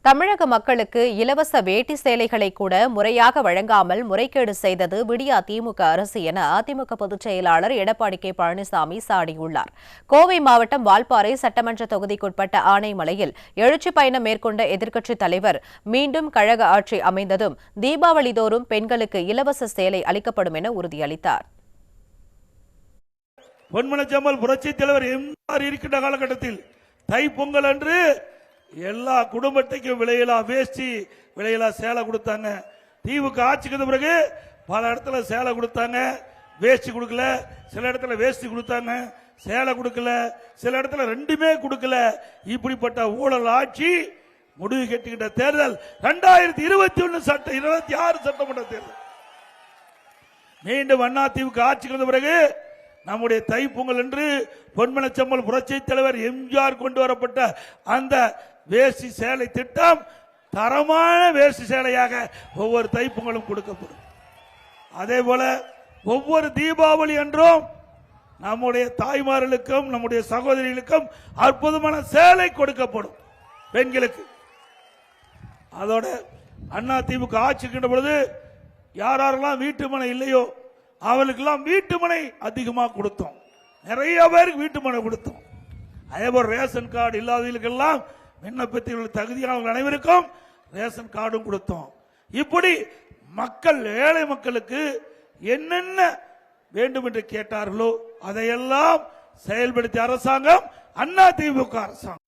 தமிழக மக்களுக்கு இலவச வேட்டி சேலைகளை கூட முறையாக வழங்காமல் முறைகேடு செய்தது விடியா திமுக அரசு என அதிமுக பொதுச் செயலாளர் எடப்பாடி கே பழனிசாமி சாடியுள்ளார். கோவை மாவட்டம் வால்பாறை சட்டமன்ற தொகுதிக்குட்பட்ட ஆனைமலையில் எழுச்சி பயணம் மேற்கொண்ட எதிர்க்கட்சித் தலைவர் மீண்டும் கழக ஆட்சி அமைந்ததும் தீபாவளி தோறும் பெண்களுக்கு இலவச சேலை அளிக்கப்படும் என உறுதியளித்தார். பொன்மனச்செம்மல் புரட்சித் தலைவர் எம்ஜிஆர் இருக்கின்ற காலகட்டத்தில் தைப்பொங்கல் அன்று எல்லா குடும்பத்தைக்கும் விலையிலா வேஷ்டி விலையிலா சேலை கொடுத்தாங்க. திமுக ஆட்சிக்கு பிறகு பல இடத்துல சேலை கொடுத்தாங்க, வேஷ்டி கொடுக்கல. சில இடத்துல வேஷ்டி கொடுத்தாங்க, சேலை கொடுக்கல. சில இடத்துல ரெண்டுமே கொடுக்கல. இப்படிப்பட்ட ஊழல் ஆட்சி முடிவு கட்டிக்கிட்ட தேர்தல் 2021 26 சட்டமன்ற தேர்தல். மீண்டும் அதிமுக ஆட்சிக்கு பிறகு நம்முடைய தைப்பொங்கல் என்று பொன்மனச்செம்மல் புரட்சித் தலைவர் எம்ஜிஆர் கொண்டு வரப்பட்ட அந்த வேஷ்டி சேலை திட்டம் தரமான வேஷ்டி சேலையாக ஒவ்வொரு தைப்பொங்கலும் கொடுக்கப்படும். அதே போல ஒவ்வொரு தீபாவளி என்றும் நம்முடைய தாய்மார்களுக்கும் நம்முடைய சகோதரிகளுக்கும் அற்புதமான சேலை கொடுக்கப்படும் பெண்களுக்கு. அதோட அதிமுக ஆட்சிக்கின்ற பொழுது யாரெல்லாம் வீட்டுமனை இல்லையோ அவர்களுக்கெல்லாம் வீட்டுமனை அதிகமாக கொடுத்தோம். நிறைய பேருக்கு வீட்டுமனை கொடுத்தோம். அதே போல ரேஷன் கார்டு இல்லாதவர்களுக்கெல்லாம் விண்ணப்பத்தில் தகுதியானவர்கள் அனைவருக்கும் ரேஷன் கார்டும் கொடுத்தோம். இப்படி மக்கள் ஏழை மக்களுக்கு என்னென்ன வேண்டும் என்று கேட்டார்களோ அதையெல்லாம் செயல்படுத்திய அரசாங்கம் அதிமுக அரசாங்கம்.